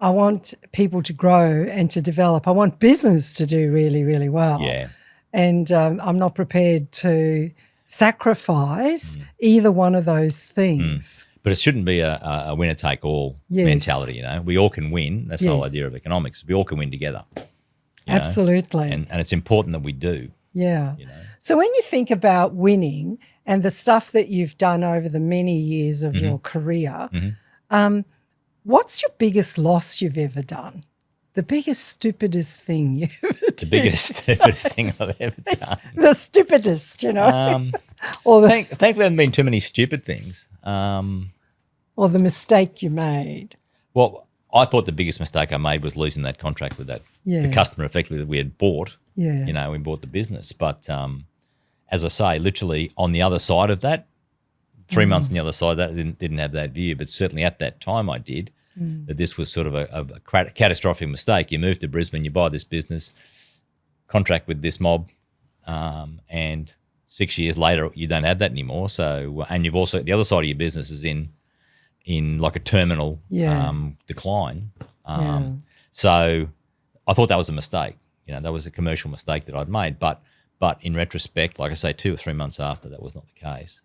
I want people to grow and to develop. I want business to do really, really well. Yeah. And I'm not prepared to sacrifice either one of those things. But it shouldn't be a winner-take-all mentality, you know. We all can win. That's the whole idea of economics. We all can win together. you know? Absolutely. And it's important that we do. Yeah. You know? So when you think about winning and the stuff that you've done over the many years of your career, what's your biggest loss you've ever done? The biggest, stupidest thing you ever The biggest, stupidest thing I've ever done. The stupidest, you know, or Thankfully, there haven't been too many stupid things. or the mistake you made. Well, I thought the biggest mistake I made was losing that contract with the customer effectively that we had bought. Yeah. You know, we bought the business. But as I say, literally on the other side of that, 3 months on the other side of that, didn't have that view. But certainly at that time I did, that this was sort of a catastrophic mistake. You move to Brisbane, you buy this business, contract with this mob, and 6 years later you don't have that anymore. So, and you've also, the other side of your business is in like a terminal decline. So I thought that was a mistake. You know, that was a commercial mistake that I'd made. But in retrospect, like I say, 2 or 3 months after, that was not the case.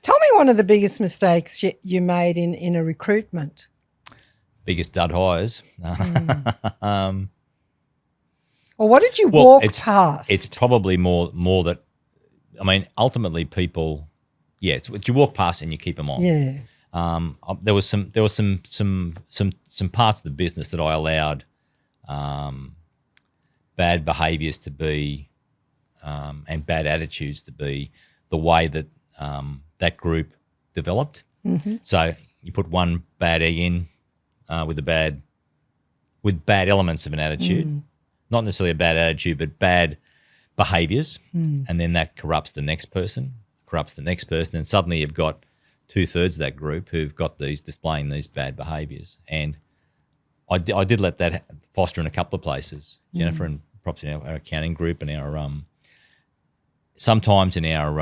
Tell me one of the biggest mistakes you made in a recruitment. Biggest dud hires. Or what did you walk past? It's probably more that, I mean, ultimately people, you walk past and you keep them on. Yeah. There was some parts of the business that I allowed bad behaviours to be and bad attitudes to be the way that that group developed. Mm-hmm. So you put one bad egg in with bad elements of an attitude, not necessarily a bad attitude, but bad behaviours, and then that corrupts the next person, and suddenly you've got 2/3 of that group who've got displaying these bad behaviours. And I did let that foster in a couple of places, Jennifer, and perhaps in our accounting group and our sometimes in our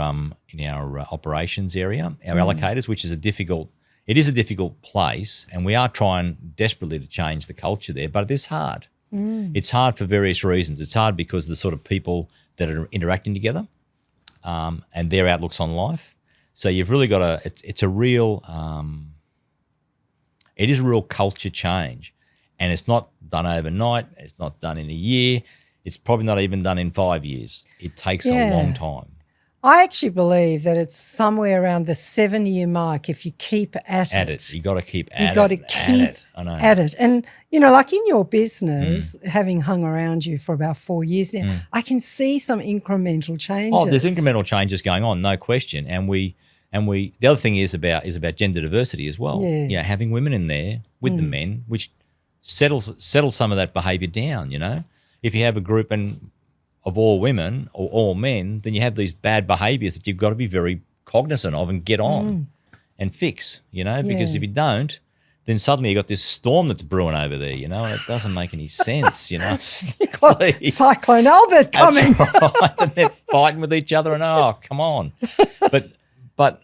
operations area, our allocators, which is a difficult place, and we are trying desperately to change the culture there, but it is hard. It's hard for various reasons. It's hard because of the sort of people that are interacting together and their outlooks on life. So you've really got it is a real culture change, and it's not done overnight. It's not done in a year. It's probably not even done in 5 years. It takes a long time. I actually believe that it's somewhere around the 7-year mark if you keep at it. You got to keep at it. You got to keep at it. And, like in your business, having hung around you for about 4 years now, I can see some incremental changes. Oh, there's incremental changes going on, no question. And the other thing is about gender diversity as well. Yeah. Having women in there with the men, which settles some of that behaviour down, If you have a group of all women or all men, then you have these bad behaviours that you've got to be very cognizant of and get on and fix, because if you don't, then suddenly you've got this storm that's brewing over there, and it doesn't make any sense, Cyclone Albert coming. That's right. And they're fighting with each other and, come on. But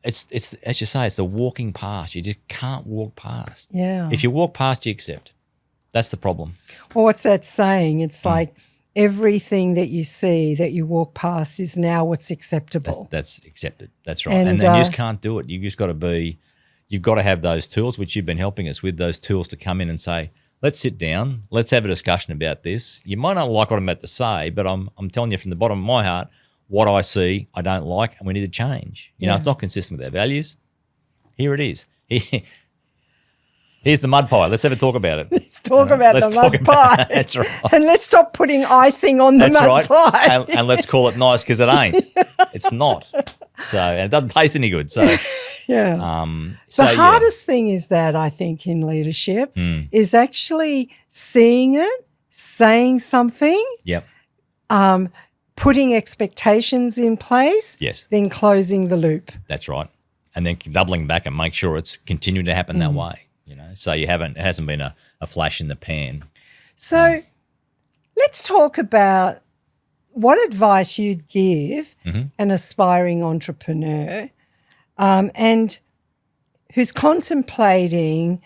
it's as you say, it's the walking past. You just can't walk past. Yeah. If you walk past, you accept. That's the problem. Well, what's that saying? It's like everything that you see that you walk past is now what's acceptable. That's accepted. That's right. And then you just can't do it. You've just got to you've got to have those tools, which you've been helping us with, those tools to come in and say, let's sit down, let's have a discussion about this. You might not like what I'm about to say, but I'm telling you from the bottom of my heart, what I see, I don't like, and we need to change. It's not consistent with our values. Here it is. Here's the mud pie. Let's have a talk about it. Let's talk about the mud pie. That's right. And let's stop putting icing on the mud pie. And let's call it nice because it ain't. It's not. So and it doesn't taste any good. So yeah. The hardest thing is that I think in leadership is actually seeing it, saying something. Yep. Putting expectations in place. Yes. Then closing the loop. That's right. And then doubling back and make sure it's continuing to happen that way. So it hasn't been a flash in the pan. So let's talk about what advice you'd give an aspiring entrepreneur and who's contemplating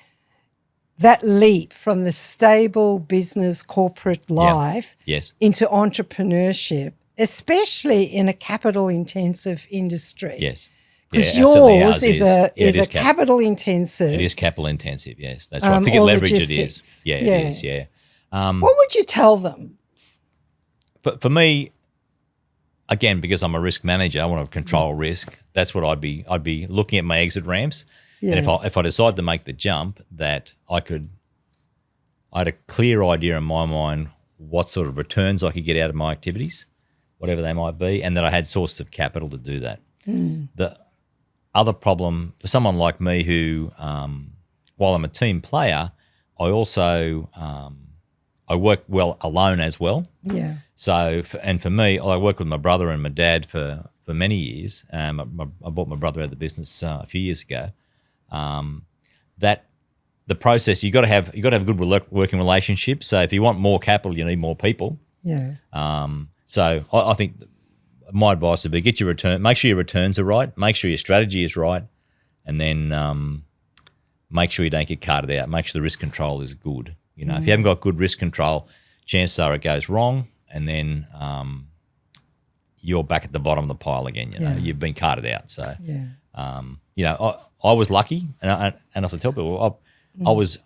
that leap from the stable business corporate life into entrepreneurship, especially in a capital-intensive industry. Yes. Because yours is a capital intensive. It is capital intensive, yes. That's right. To get leverage, logistics. It is. Yeah. What would you tell them? For me, again, because I'm a risk manager, I want to control risk. That's what I'd be looking at my exit ramps. Yeah. And if I decide to make the jump, that I had a clear idea in my mind what sort of returns I could get out of my activities, whatever they might be, and that I had sources of capital to do that. The other problem for someone like me who, while I'm a team player, I also I work well alone as well. Yeah. So for me, I worked with my brother and my dad for many years. I bought my brother out of the business a few years ago. That the process you got to have a good working relationship. So if you want more capital, you need more people. Yeah. So I think my advice would be make sure your returns are right, make sure your strategy is right, and then make sure you don't get carted out. Make sure the risk control is good. If you haven't got good risk control, chances are it goes wrong, and then you're back at the bottom of the pile again. You've been carted out. So I was lucky, and as I tell people, I was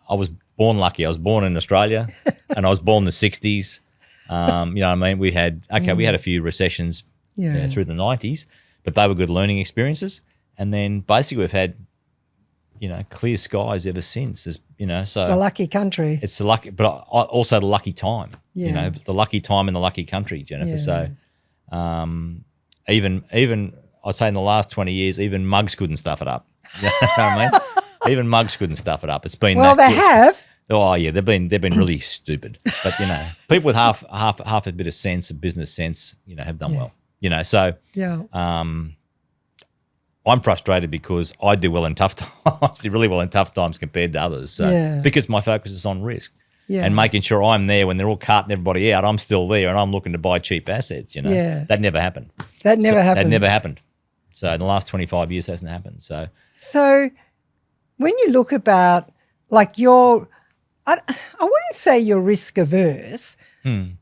born lucky. I was born in Australia, and I was born in the '60s. You know what I mean? We had a few recessions through the '90s, but they were good learning experiences. And then basically we've had, clear skies ever since. So it's the lucky country. It's the lucky, but also the lucky time. Yeah. The lucky time in the lucky country, Jennifer. So even I'd say in the last 20 years, even mugs couldn't stuff it up. You know what I mean? Even mugs couldn't stuff it up. It's been have. Oh yeah, they've been really stupid. But people with half a bit of sense, of business sense, have done well. So I'm frustrated because I do well in tough times, really well in tough times compared to others. So because my focus is on risk and making sure I'm there when they're all carting everybody out, I'm still there and I'm looking to buy cheap assets. That never happened. That never happened. So in the last 25 years, it hasn't happened. So when you look about like I wouldn't say you're risk averse.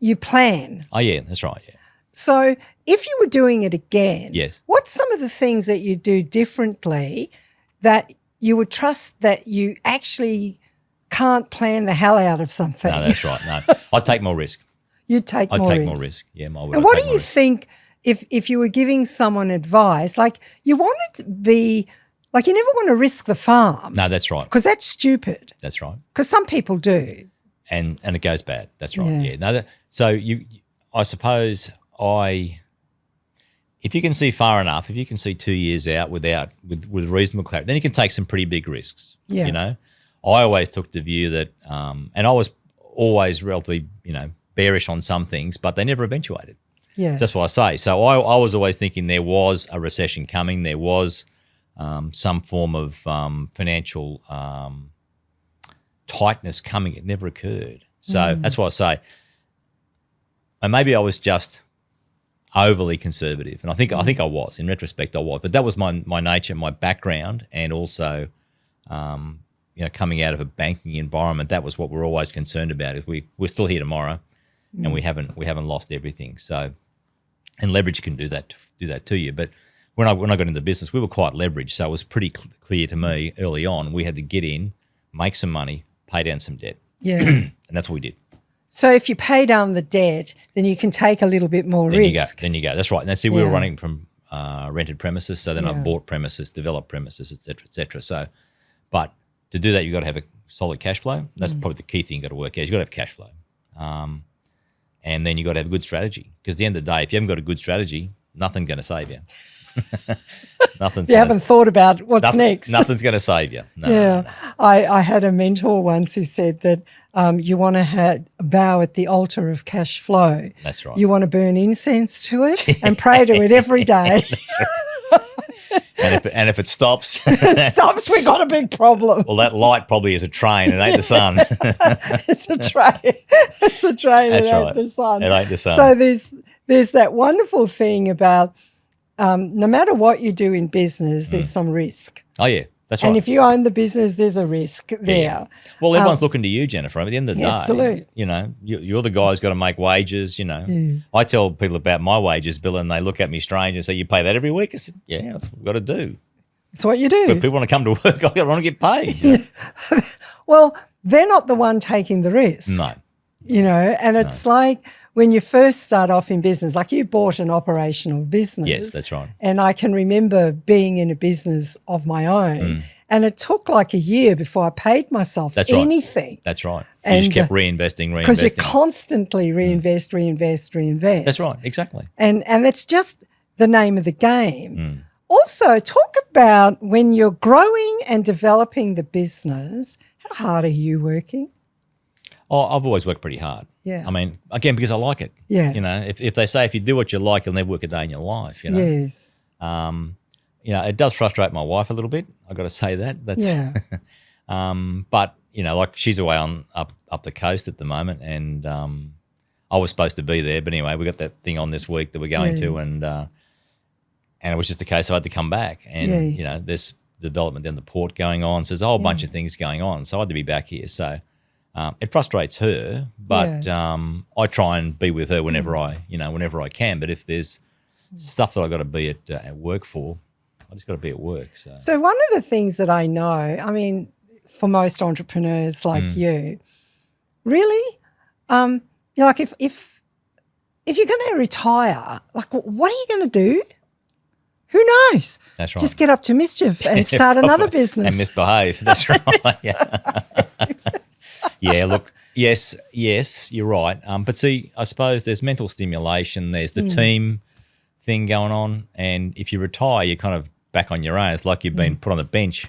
You plan. Oh yeah, that's right. Yeah. So if you were doing it again, yes, what's some of the things that you do differently that you would trust that you actually can't plan the hell out of something? No, that's right. No, I'd take more risk. You'd take more risk. I'd take more risk. Yeah, my word. And what do you think if you were giving someone advice, like you want it to be like you never want to risk the farm. No, that's right. Because that's stupid. That's right. Because some people do. And it goes bad. That's right. Yeah. No. So I suppose if you can see far enough, if you can see 2 years out with reasonable clarity, then you can take some pretty big risks. Yeah. I always took the view that, and I was always relatively, bearish on some things, but they never eventuated. Yeah. So that's what I say. So I was always thinking there was a recession coming. There was some form of financial tightness coming. It never occurred. So that's what I say. And maybe I was just overly conservative, and I think I was. In retrospect, I was. But that was my nature, my background, and also, coming out of a banking environment. That was what we're always concerned about. If we're still here tomorrow, and we haven't lost everything. So, and leverage can do that to you. But when I got into business, we were quite leveraged. So it was pretty clear to me early on we had to get in, make some money, pay down some debt. Yeah, and that's what we did. So if you pay down the debt, then you can take a little bit more risk. Then you go. That's right. And see, we were running from rented premises. So then I bought premises, developed premises, et cetera, et cetera. So, but to do that, you've got to have a solid cash flow. That's probably the key thing you've got to work out. You've got to have cash flow. And then you've got to have a good strategy. Because at the end of the day, if you haven't got a good strategy, nothing's going to save you. You haven't thought about what's next. Nothing's going to save you. No. I had a mentor once who said that you want to bow at the altar of cash flow. That's right. You want to burn incense to it and pray to it every day. And if it stops, we've got a big problem. Well, that light probably is a train. It ain't the sun. It's a train. It's a train. That's it right. ain't the sun. It ain't the sun. So there's that wonderful thing about no matter what you do in business, there's some risk. Oh yeah, that's right. And if you own the business, there's a risk there. Yeah. Well, everyone's looking to you, Jennifer. At the end of the day, absolutely. You're the guy who's got to make wages. I tell people about my wages bill, and they look at me strange and say, "You pay that every week?" I said, "Yeah, that's what we've got to do." It's what you do. But people want to come to work. I want to get paid. Well, they're not the one taking the risk. No. And it's like when you first start off in business, like you bought an operational business. Yes, that's right. And I can remember being in a business of my own and it took like a year before I paid myself anything. Right. That's right. You just kept reinvesting. Because you constantly reinvest. That's right, exactly. And that's just the name of the game. Also, talk about when you're growing and developing the business, how hard are you working? Oh, I've always worked pretty hard. Yeah. I mean, again, because I like it. Yeah. If they say if you do what you like, you'll never work a day in your life. Yes. It does frustrate my wife a little bit. I've got to say that. That's. But like she's away up the coast at the moment, and I was supposed to be there, but anyway, we got that thing on this week that we're going to, and it was just a case I had to come back, and there's development down the port going on, so there's a whole bunch of things going on, so I had to be back here. So. It frustrates her, but I try and be with her whenever I can. But if there's stuff that I've got to be at work for, I've I just got to be at work. So one of the things that I know, I mean, for most entrepreneurs like you, really, like if you're going to retire, like what are you going to do? Who knows? That's right. Just get up to mischief and start another business. And misbehave. That's right. Yeah, look, yes, you're right. But see, I suppose there's mental stimulation. There's the team thing going on. And if you retire, you're kind of back on your own. It's like you've been put on the bench.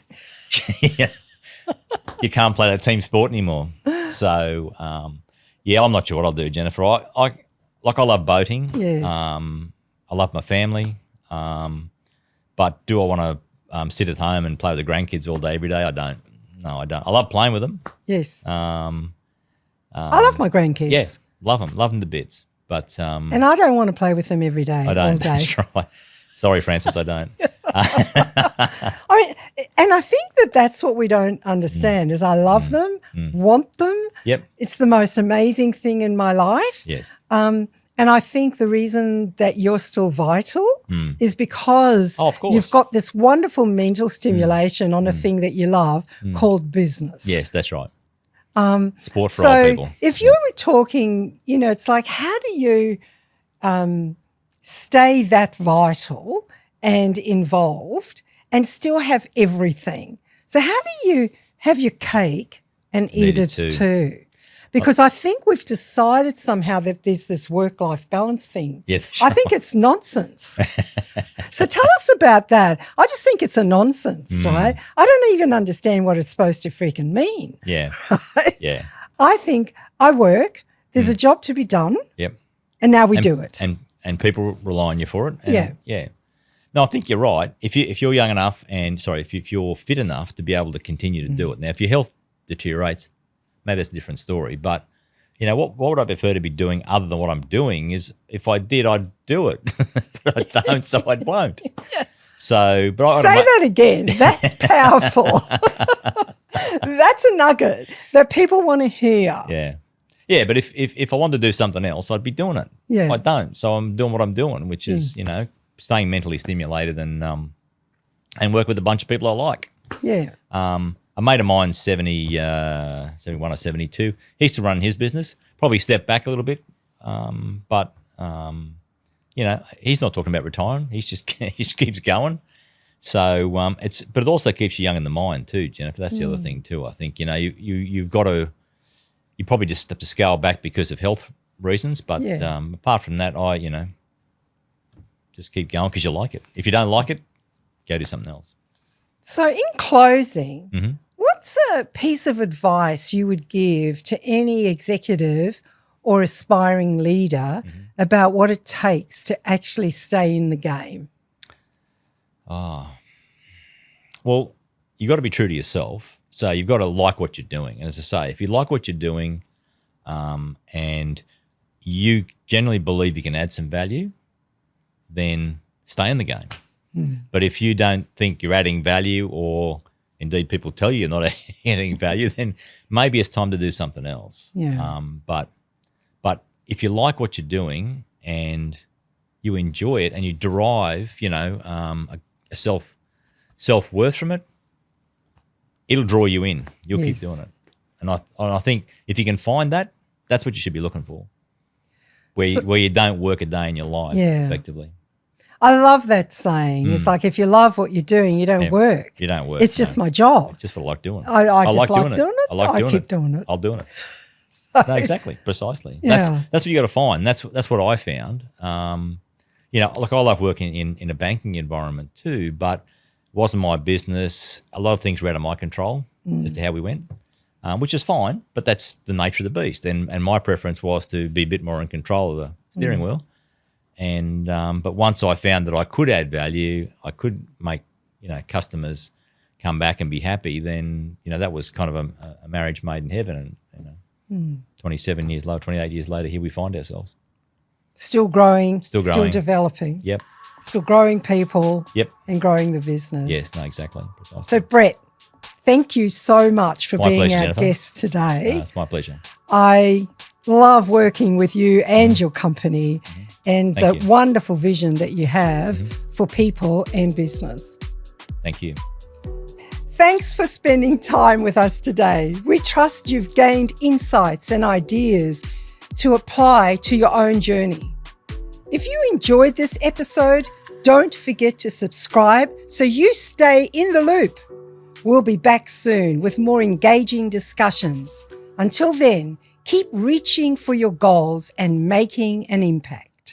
You can't play that team sport anymore. So, I'm not sure what I'll do, Jennifer. I love boating. Yes. I love my family. But do I want to sit at home and play with the grandkids all day, every day? I don't. No, I don't. I love playing with them. Yes. I love my grandkids. Yeah, love them to bits. But and I don't want to play with them every day. I don't. All day. That's right. Sorry, Francis, I don't. I mean, and I think that's what we don't understand is I love them, want them. Yep. It's the most amazing thing in my life. Yes. And I think the reason that you're still vital is because of course. you've got this wonderful mental stimulation on a thing that you love called business. Yes, that's right. Sport for old people. So if you were talking, it's like how do you stay that vital and involved and still have everything? So how do you have your cake and eat it too? Because I think we've decided somehow that there's this work-life balance thing. Yeah, I think it's nonsense. So tell us about that. I just think it's a nonsense, right? I don't even understand what it's supposed to freaking mean. Yeah, right? yeah. I think I work, there's a job to be done, Yep. and now we do it. And people rely on you for it. And Yeah. No, I think you're right. If you're young enough if you're fit enough to be able to continue to do it. Now, if your health deteriorates, maybe that's a different story. But, what would I prefer to be doing other than what I'm doing is if I did, I'd do it. But I don't, so I won't. So, but I Say that again. That's powerful. That's a nugget that people want to hear. Yeah. Yeah, but if I wanted to do something else, I'd be doing it. Yeah. I don't. So I'm doing what I'm doing, which is, staying mentally stimulated and work with a bunch of people I like. Yeah. A mate of mine, 71 or 72, he's still running his business, probably stepped back a little bit. But he's not talking about retiring. He just keeps going. So but it also keeps you young in the mind too, Jennifer. That's the other thing too. I think, you've got to, you probably just have to scale back because of health reasons. But apart from that, just keep going because you like it. If you don't like it, go do something else. So in closing, what's a piece of advice you would give to any executive or aspiring leader about what it takes to actually stay in the game? Well, you've got to be true to yourself. So you've got to like what you're doing. And as I say, if you like what you're doing and you generally believe you can add some value, then stay in the game. But if you don't think you're adding value or indeed people tell you you're not adding value, then maybe it's time to do something else. Yeah. But if you like what you're doing and you enjoy it and you derive, a self-worth from it, it'll draw you in. You'll keep doing it. And I think if you can find that, that's what you should be looking for, where you don't work a day in your life effectively. I love that saying. It's like if you love what you're doing, you don't work. You don't work. It's just my job. It's just what I like doing. I like doing it. I like doing it. I keep doing it. I'll do it. No, exactly, precisely. That's what you got to find. That's what I found. Like I love working in a banking environment too, but it wasn't my business. A lot of things were out of my control as to how we went, which is fine, but that's the nature of the beast. And my preference was to be a bit more in control of the steering wheel. And but once I found that I could add value, I could make customers come back and be happy. Then that was kind of a marriage made in heaven. And 27 years later, 28 years later, here we find ourselves. Still growing, still developing. Yep. Still growing people. Yep. And growing the business. Yes. No. Exactly. Precisely. So Brett, thank you so much for being pleasure, our Jennifer. guest today. It's my pleasure. I love working with you and your company and Thank the you. wonderful vision that you have for people and business. Thank you. Thanks for spending time with us today. We trust you've gained insights and ideas to apply to your own journey. If you enjoyed this episode, don't forget to subscribe so you stay in the loop. We'll be back soon with more engaging discussions. Until then, keep reaching for your goals and making an impact.